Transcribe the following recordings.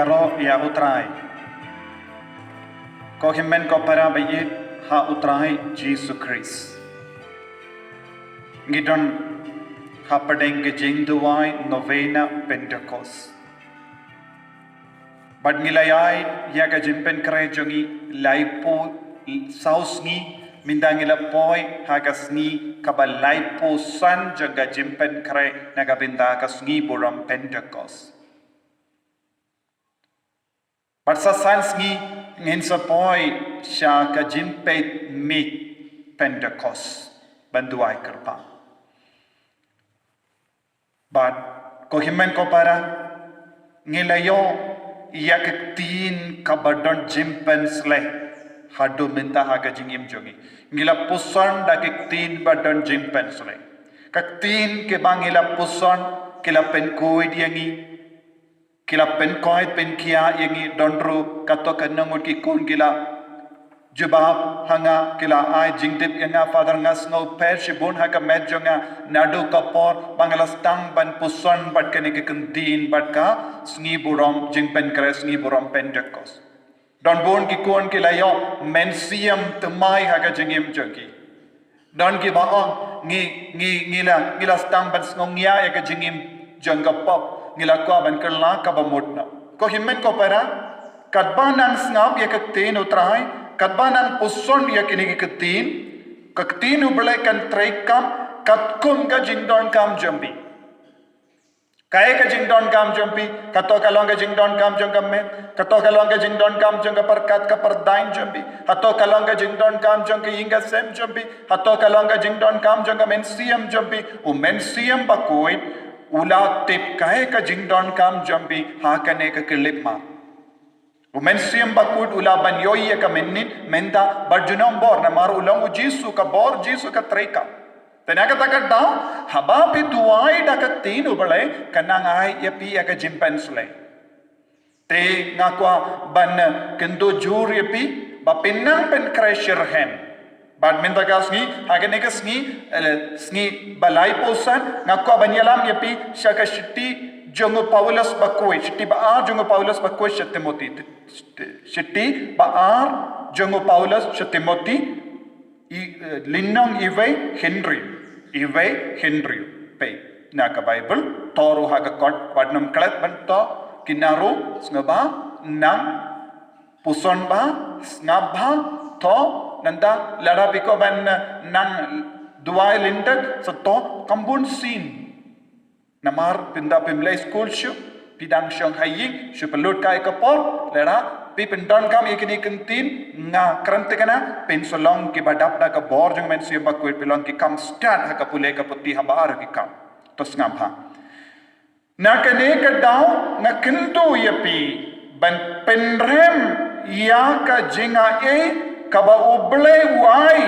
ro ya utrai. Ko himen ko para bayi ha utrai Jesus Christ. Ngidon ha padeng ke jing duwai novena Pentecost. Bad ngilayay ya ka jimpen kare jongi laipo sausngi mindangila poi hagasngi kabalaipo san jaga jimpen kare nagabinda kasngi buram Pentecost. Bad sa sansngi nginsa poi sya ka jimpet mi Pentecost banduai kerpa. Bad ko himen ko para ngilayo yak tin kabadon jimpen sle hadu minta haga jingim jongi ngila pusan da ke tin badon jimpen sle kak tin ke bangila pusan kila pen koi diangi kila pen koi pen kia yangi dondru kato kanangut ki kun kila jubab hanga kila ai jingdip yanga father ngas ngau per shibun haga medjonga nadu kapor bangala stang ban pusan bad kene ke kentin bad ka sngi burom jingpen kres sngi burom Pentecost don bon ki kon ki layo mensiam temai haga jingim jogi don ki baong ngila stang ban sngongia ya ke jingim jangga pop ngila ko ban kerla ka bamutna ko himmen ko para kadbanan snap ya ke ten utrai kadbanan puson ya kini ketin ketin ubelai kan trekam katkum ka jingdon kam jambi kaya ka jingdon kam jambi kato kalong ka jingdon kam jangam me kato kalong ka jingdon kam jangga perkat ka perdain jambi hato kalong ka jingdon kam jangga inga sem jambi hato kalong ka jingdon kam jangga mensiam jambi u mensiam bakoit ula tip kaya ka jingdon kam jambi hakane ka kelip ma Umensiam bakut ulaban yoi ya kamenin menda barjunong bor na maru ulang Jisu ka bor Jisu ka treka. Tenaga takat daw haba pi duai dakat tin ubale kanang ai ya pi ya ka jimpensle. Te ngakwa ban kendo jur ya pi ba pinang pen crasher hen. Bad minta kasngi hagane sngi balai posan ngakwa banyalam ya pi syaka shiti Jongo Paulus bakoi, Shiti baar Jongo Paulus bakoi Timothy. Shiti baar Jongo Paulus Timothy. Linnong Iwe Henry. Pay. Naka Bible. Toru haga kot wadnam kalat banto kinaru snaba nang puson ba snabha to nanda lada biko ban nang duai lindak sato kambun sin. Namar pinda pimlay school shu pidang syong haying shu pelut kai kapor lera pi pindon kam ikini kentin nga krante kana pensolong ki badap da ka bor jong men siya bakwit pilong ki kam stand ha ka pulay ka puti habar ki kam tos ngapha na kane ka daw nga kento yapi ban penrem ya ka jinga e ka ba uble wai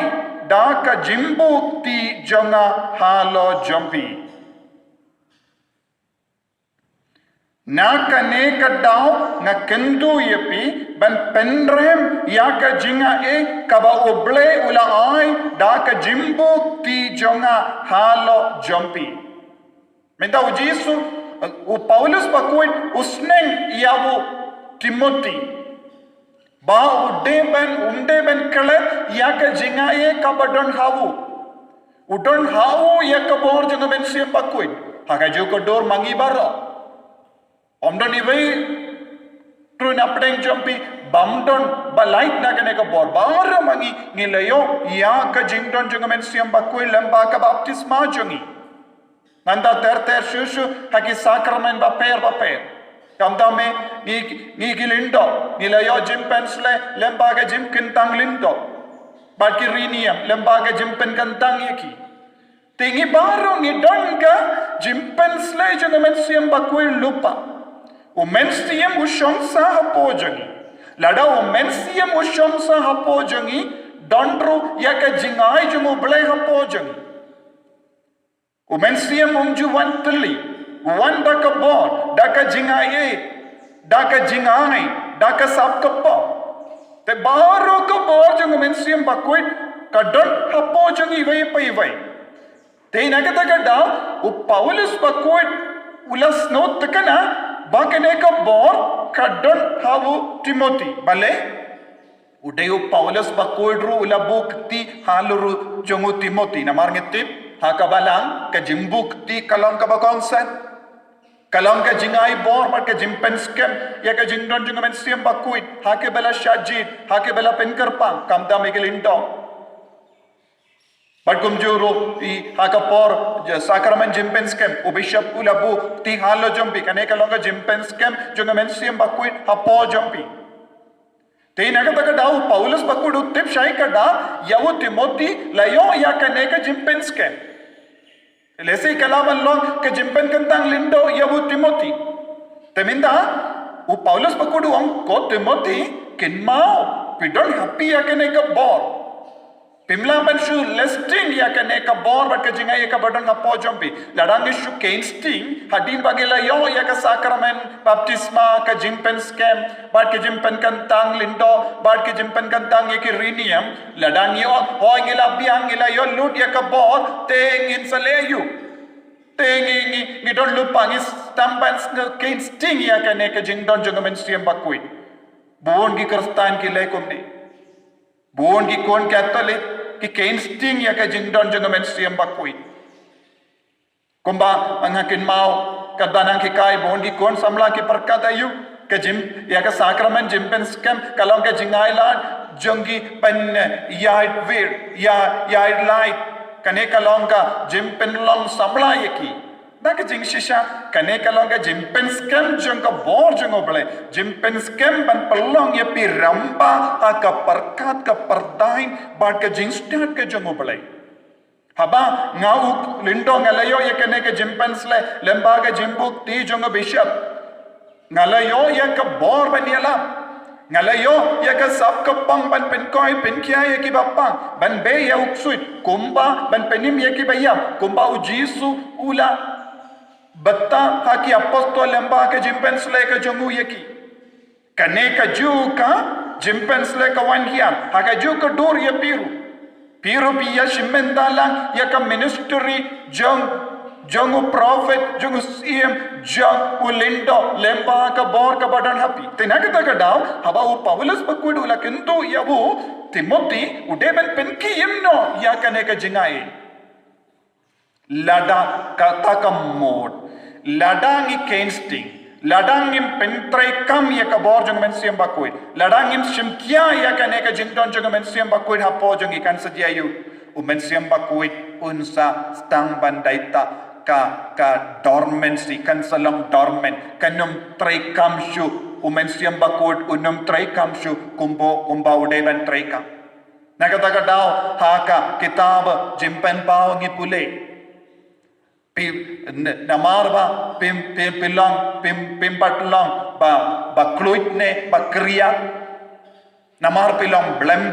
da ka jimbo ti jonga halo jompi na kane ka daw nga kendo yapi ban penrem ya ka jinga e kaba oble ula ai da ka jimbo ti jonga halo jompi menda u Jisu u Paulus bakuit usneng yawo Timothy ba unde ben kale ya ka jinga e kaba don hawu udon hawu ya ka bor jonga ben siam bakuit haka joko dor mangi baro Omdon iway trun apdeng jumpi bamdon balait na kane ka bor bara mangi ngilayo ya ka jingdon jungamen siam bakoi lamba ka baptisma jungi nanda ter shushu haki sakramen ba per kamda me ni gilindo ngilayo jimpensle lamba ka jim kintang lindo baki riniam lamba ka jimpen kantang yaki tingi baro ngidon ka jimpensle jungamen siam bakoi lupa Umensiam ushomsa hapojangi. Lada umensiam ushomsa hapojangi. Dondru yaka jingai jumu blay hapojangi. Umensiam umju wantali. Wan daka bon. Daka jingai. Daka jingai. Daka sap kappa. Te baro ka bor jang umensiam bakuit. Kadon hapojangi iway pa iway. Te inakata ka daw. Paulus bakuit. Ulas not kana. bakene ka bor kadon hawu Timothy bale udayu Paulus bakoidru ulabuk ti haluru jongu Timothy namar ngitip hakabalang ka jimbuk ti kalong ka bakongsan kalong ka jingai bor mar ka jimpen scam ya ka jingdon jungamen siam bakuit hake bela shajid hake bela penkerpang kamda migelindo But kumjuro I hakapor sakramen jimpen scam ubishap ulabu ti halo jumpi kane kalonga jimpen scam jungamen siam bakuit hapo jumpi te naga daw Paulus bakudu tip shai kada yawu Timothy layo ya kane ka jimpen scam lese kalaman long ka jimpen kantang lindo yawu Timothy teminda u Paulus bakudu ang ko Timothy kinmao pidon happy ya kane ka bor Pimla manshu listing ya kane ka bor bat ka jingai ka badon ka pojompi ladang ishu kainsting hadin bagela yo ya ka sakramen baptisma ka jimpen scam bat ka jimpen kantang lindo bat ka jimpen kantang ye ki rinium ladang yo ho ngila biang ngila yo lut ya ka bor tengin saleyu tengi don lupa ngis tambans kainsting ya kane ka jingdon jongamen siam bakuit buon ki kristan ki lekom ni buon ki kon Catholic ki kainsting ya ka jingdon jongamen siam bakui kumba ang hakin mau kadanang ki kai buon ki kon samla ki perkatayu ka jim ya ka sakramen jimpen scam kalong ka jingai lan jongi pen yard vir ya yard light kane kalong ka jimpen long samla yaki Dak jing shisha kane kalong ka jimpen scam jong ka bor jong oble jimpen scam ban pelong ya pi ramba ka perkat ka perdain bat ka jing start ka jong oble haba ngau lindo ngalayo ya kane ka jimpen sle lemba ka jimbuk ti jong bishop ngalayo ya ka bor baniala ngalayo ya ka sap ka pang ban pen koi pen kya ya ki bapang ban be ya uksuit kumba ban penim ya ki bayam kumba ujisu ula Batta haki apostol lemba ke jimpen sle ka jongu yeki kane ka ju ka jimpen sle ka wan hian haka ju ka dur ya piru piya shimendala ya ka ministry jongu prophet jongu CM jong ulindo lemba ka bor ka badan happy tinaka ka daw haba u Paulus bakudu la kintu yabu Timothy udeben penki yimno ya kane ka jingai lada kata ka mod ladang I kainsting ladang im pentrai kam ya ka bor jong men siam bakui ladang im simkia ya ka ne ka jingdon jong men siam bakui hapo jong ikan sediayu men siam bakui unsa stang bandaita ka dormancy kan salang dormant kanum trai kam shu men siam bakui unum trai kam shu kumba ude ban trai kam nagata daw haka kitab jimpen pao ngi pule namar ba pilong patlong ba kluit ne ba kriya namar pilong blem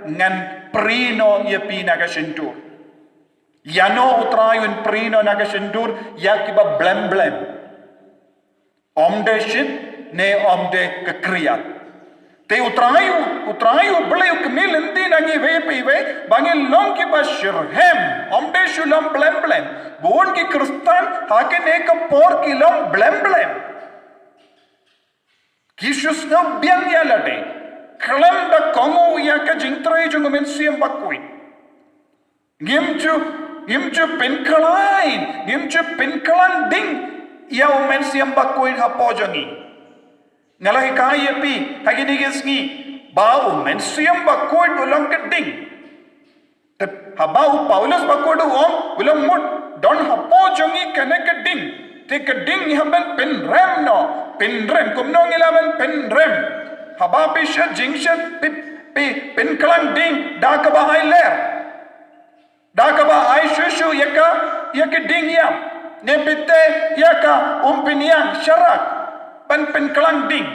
ngan prino ye pina ka sentur yano utrayun prino na ka sentur ya ki ba blem omde shin ne omde ka kriya te utrayu bleu kmilendi nangi ve bangil long ki ba shirhem omde shulam blem buon ki kristan hake ne ka por ki long blem kisus na biang ya lade kalam da kongo ya ka jingtrai jung men siam bakui gimchu pinkalan ding ya men siam bakui ha pojangi ngalahi kai pi hagini gisngi bau men siam bakui ulang keding habau Paulus bakudu ulang mut don hapo jongi kane keding te keding haban pen rem kumno ngilaban pen rem haba pisha jingsha pen kalang ding dakaba ai shushu yaka ding yam nepite yaka umpinian sharak pen kalang ding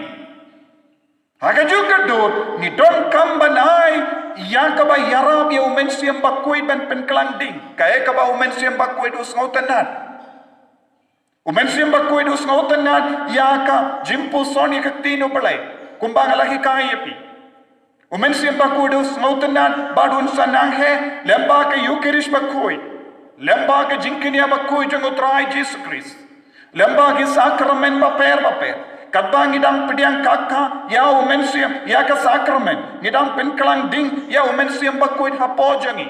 haka juga dur ni don kambanai yakaba yarab ya umen siam bakui ban pen kalang ding kaya kaba umen siam bakui dus ngautanat umen siam bakui dus ngautanat yaka jimpu soni kaktino balai kumbang lagi kaya pi umen siam bakui dus ngautanat badun sanang he lemba ke yukirish bakui lemba ke jinkinia bakui jang utrai Jesus Christ Lembagi sakramen baper. Kadang ngidang pediang kakak ya umensiam ya ke sakramen. Ngidang penkelang ding ya umensiam bakuit hapojangi.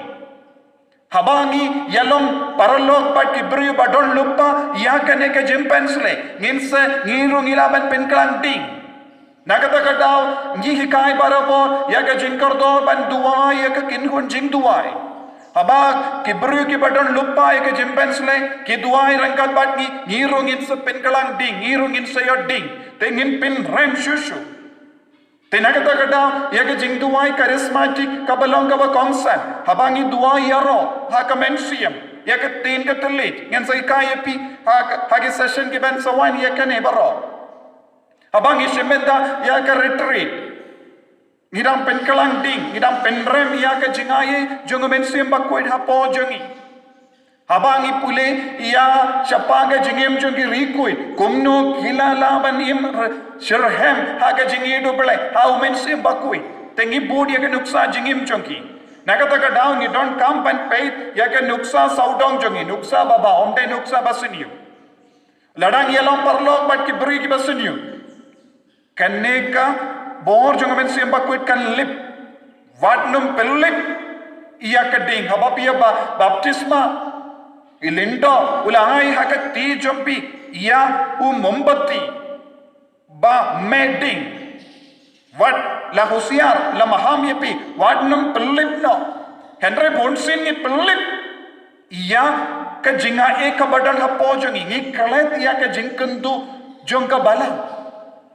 Habangi yalong paralog pat kibri badon lupa ya kane ke jimpensle. Nginse ngiru ngilaban penkelang ding. Nakata kadau ngi hikai barabo ya ke jingkordo ban duai ya ke kinhun jing duai. Habag kibru ki badon lupa ya ke jimpensle ki duai rangkat bat ngiru nginse penkelang ding ngiru nginse yo ding. Tengin pin rem shushu. Tenagata kadau ya ke jing duai charismatic kabalong kaba kongsan. Habangi duai yaro ha ka mensiam ya ke tin ke telit ngan sai kaya pi ha ke session ki ban sawan ya ke ne baro. Habangi shemenda ya ke retreat. Ngidang pen kelang ding, ngidang pen rem ya ke jingaye jong mensiam bakoid hapo jongi. Habangi pule ia siapa jingim jongi rikuit kumno gila laban im sirhem haga jingi do bele how mensiam bakui tengi bodi ya ke nuksa jingim jongi nakata ka down you don't come and pay ya ke nuksa saudong jongi nuksa baba omte nuksa basuniu ladang yelong parlok bat ki beri ki basuniu kaneka bor jong mensiam bakui kan lip wadnum pelip ia keding habapia baptisma Ilindo ulai hakat ti jompi ya mombati ba medding wat la husiar la maham yepi wadnum pelip no Henry Bonsin ni pelip ya ke jinga e ka badan hapo jongi ngi kalet ya ke jingkentu jongka bala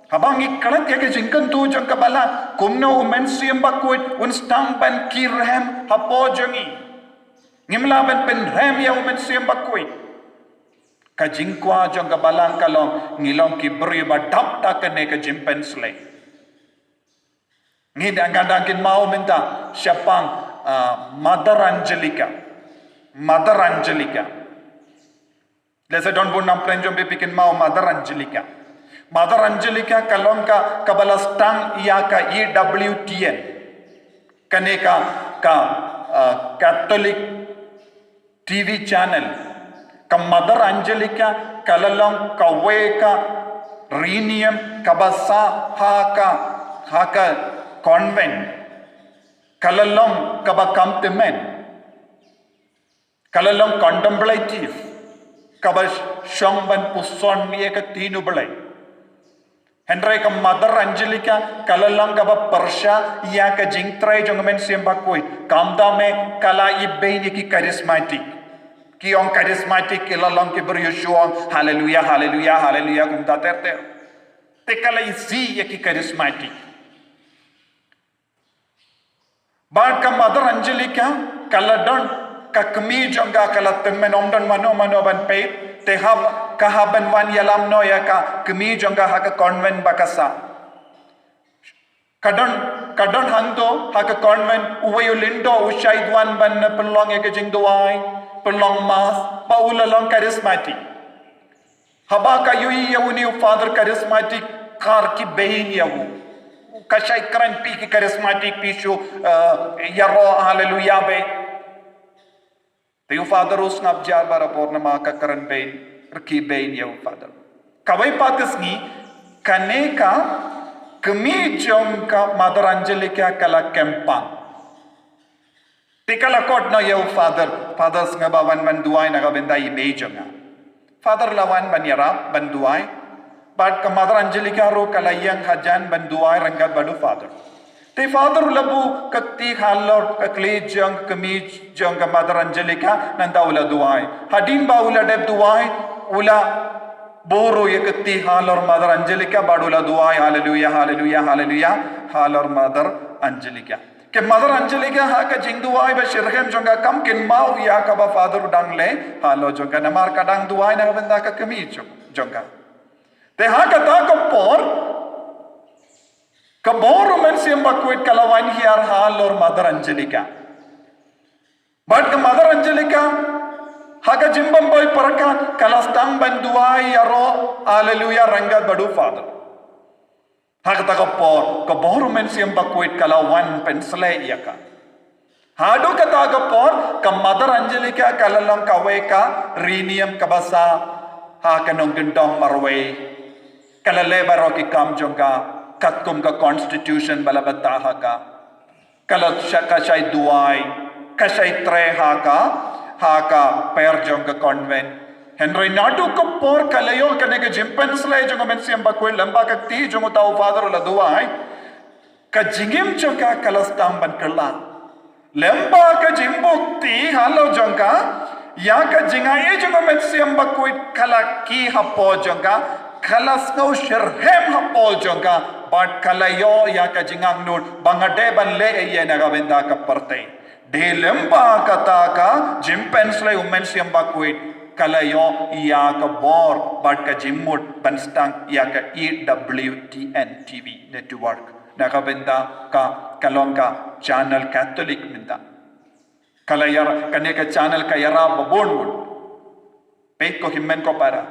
habang ngi kalet ya ke jingkentu jongka bala kumno mensiam bakuit un stampan kirhem hapo jongi ngimlaban pen rem ya umensiam bakui ka jingkwa jong ka balang kalong ngilong ki beri ba dap ta kene ka jimpen sle ngi dang kin mau minta siapang Mother Angelica lesa don bon nam plan jom bikin mau Mother Angelica kalong ka kabalastang iya ka EWTN kane ka Catholic TV channel ka Mother Angelica kalalong kaweka rinium kabasa haka convent kalalong kabakampement kalalong contemplative kabas shongban puson niya ka tinubulay Henry ka Mother Angelica kalalong kaba persya iya ka jingtray jong men siembakui kamdame kala ibay ni ki charismatic Kiong charismatic kilalong ki beryushuang haleluya kumta terte tekala isi ya ki charismatic Bad ka Mother Angelica kaladon kakmi jongga kala temen omdon mano ban pe tehab kahaban wan yalam no ya ka kmi jongga ha ka convent bakasa kadon hangdo ha ka convent uwayo lindo ushaidwan ban pelong ya ka jingduai pelong mas paulalong charismatic haba ka yui yauni father charismatic kar ki behin yahu kashay kran pi ki charismatic pishu yaro hallelujah be Tayo father us ngabjar bara porna maka kran behin ki behin yahu father kawai patas ni kaneka kemi jong ka Mother Angelica kala kempang Tikala kot no yaw fathers nga bawan banduay na kabenda image nga. Father lawan banyarap banduay, but ka Mother Angelica ro kalayang hajan banduay ranggat badu father. Te father labu kakti halor kakli jang kami jang ka Mother Angelica nanda ula duay. Hadin ba ula deb duay ula boro ye kakti halor Mother Angelica badula duay hallelujah halor Mother Angelica. Ke Mother Angelica ha ka jingduai ba shirhem jonga kam kin mau ya ka ba father dangle halo jonga namar kadang duai na benda ka kami jonga te ha ka ta ko por ka bor men sim bakuit kalawan hiar halor Mother Angelica but ka Mother Angelica ha ka jimbam boy paraka kalastang banduai yaro hallelujah rangat badu father Hakata kapor, kabor men siyang bakuit kalawan pensle iya ka. Hado kata kapor, ka Mother Angelica kalalang kawe ka, rinium kabasa, kanong gendong marway kalale baro ki kam jongka katkum ka constitution balabata ka kalot shaka shay duai kashay tre haka per jongka convent Henry nadu ko por kalayo kanega jimpens le jonga mensiam bakwe lamba kakti jonga tau father la duai ka jingim jongka kalastam ban kala lamba ka jimbukti halo jongka ya ka jingaye jonga mensiam bakwe kala ki hapo jongka kalas no shirhem hapo jongka but kalayo ya ka jingang nur bangade ban le ye naga benda ka parte de lamba kata ka jimpens le mensiam bakwe kalayo ya ka bor but ka jimmut banstang ya ka EWTN TV network nakabenda ka kalongka channel Catholic minda kalayar kaneka channel ka yara babon pek ko himmen ko para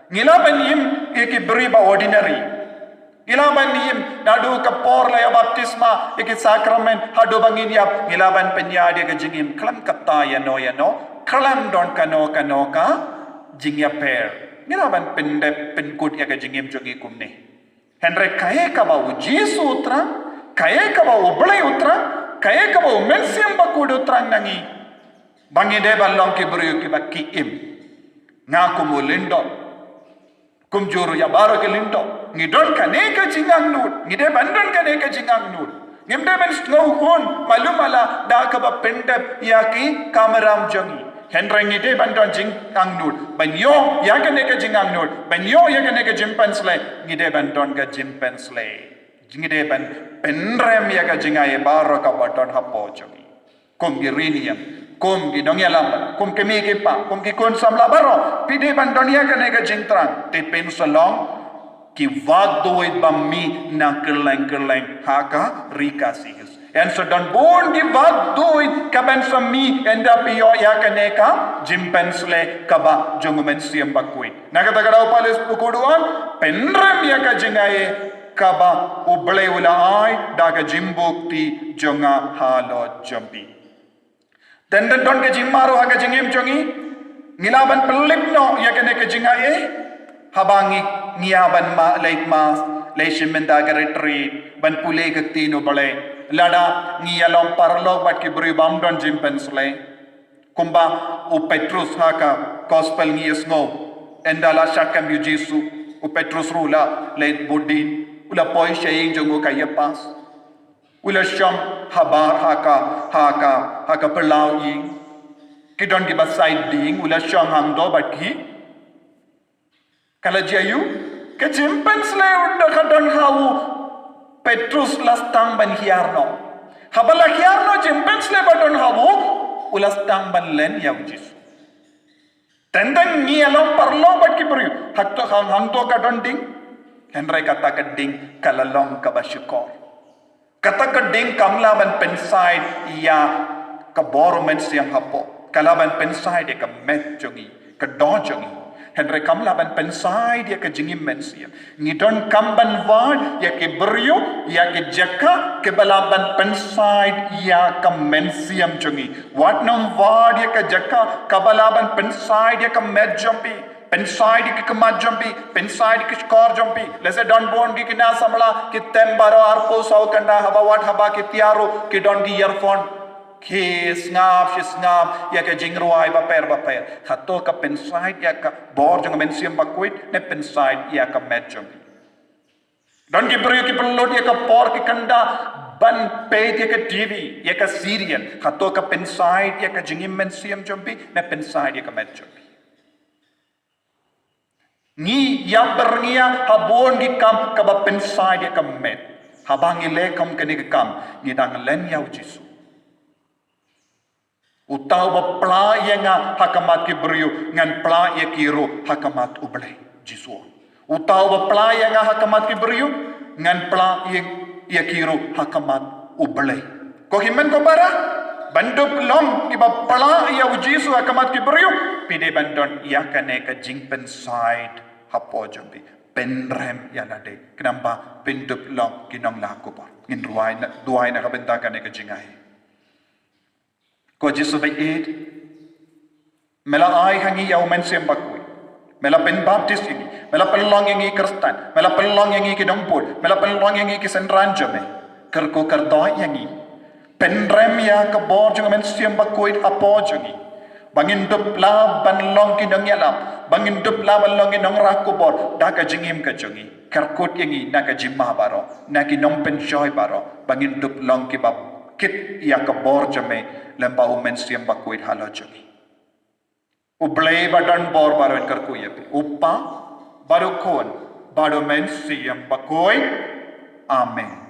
ngilaban yim iki briba ordinary ngilaban yim nadu ka por la baptisma iki sacrament hadu bangin yap ngilaban penyade ka jingim klam kata yano kalam don kano ka jingya per ngilaban pende penkut ya ka jingim jogi kumne Henry kaye ka ba uji sutra kaye ka ba ublay utra kaye ka ba mensiam ba kudu trang nangi bangi de balong ki buru ki bakki im ngaku mulindo kumjuru ya baro ke lindo ngidon kane ka jingang nut ngide bandon kane ka jingang nut ngimde men snow hun malumala da ka ba pende ya ki kamaram jongi Henry ngide bandon jingang nut banyo ya kane ka jingang nut banyo ya kane ka jimpensle ngide bandon ka jimpensle ngide ban penrem ya ka jingaye baro ka badon hapo jongi kum giriniam kum gidong yalam kum kemi kipa kum ki kun samla baro pide bandon ya kane ka jingtrang te pen salong ki wagdoi bammi na kerleng haka rika sihis and so don born ki wagdoi kaban sammi enda piyo ya kaneka jimpensle kaba jongumen siam bakui nagatagada upalis pukuduan penrem ya ka jingaye kaba ublay ulai daga jimbukti jonga halo jombi dan don ke jimmaru haga jingim jongi ngilaban pelipno ya kaneka jingaye habangi ngiaban ma late mas leishim daga retreat ban pule gaktino bale lada ngiyalom parlo bat ki bri bam don jimpensle kumba u petrus haka gospel ngiyesngo endala shakam yu jisu u petrus rula late budin ula poi shaying jongo kayapas ula sham habar haka perlau ying kidon ki basai ding ula sham hamdo bat ki kala jayu ke jimpensle unda kadon hawu Petrus lastang ban hiarno habala hiarno jimpensle badon hawu ulastang ban len ya ujis tendang ni alom parlo bat ki beri hakto hang to ka ding Henry kata ka ding kalalong ka basyukor kata ka ding kamla ban penside ya ka bormen siang hapo kalaban penside ka met jongi ka do jongi Henry kamla ban pensai dia ke jingim mensia ngidon kamban wad ya ke beryo ya ke jaka ke balaban pensai ya ka mensiam jongi wat nom wad ya ke jaka kabalaban pensai dia ke medjompi pensai dia ke majompi pensai dia ke skor jompi lese don bon ki kina samla ki tembaro arpo sau kanda haba wat haba ki tiaro ki don ki earphone ki snap ya ka jingruai ba per hato ka penside ya ka bor jong mensiam bakuit ne penside ya ka medjom don ki brio ki pelot ya ka por ki kanda ban pe ya ka tv ya ka serial hato ka penside ya ka jingim mensiam jompi ne penside ya ka medjom ni ya bernia habon ki kam ka ba penside ya ka med habang ile kam ka ni kam ni dang len ya jisu Utau ba pla yenga hakamat ki beriu ngan pla ye kiro hakamat uble jisu. Utau ba pla yenga hakamat ki beriu ngan pla ye kiro hakamat uble. Ko himen ko para bandu long ki ba pla ya jisu hakamat ki beriu pide bandon ya kane ka jingpen side hapo jombi penrem ya lade kenapa pintu long kinong laku pa ngin duai na kabenta kane ka jingai ko jisu bai ed mela ai hangi yau men sem bakui Mela pen baptist ini, mela pelong yang Kristen, mela pelong yang domput, mela pelong yang senran jome. Kerko kerdoi yang pen rem ya ke bor jong men siam bakoit apo jongi. Bangin dup la ban long ki dong yalam, bangin dup la ban long ki dong rakubor, daga jingim ka jongi. Kerkot yang naga jimah baro, naki nong pen joy baro, bangin dup long ki bab kit ya ke bor jome lemba men siam bakoit halo jongi. Ublay badan bor baru en kerku yapi. Upa baru kon baru men siam bakoy. Amen.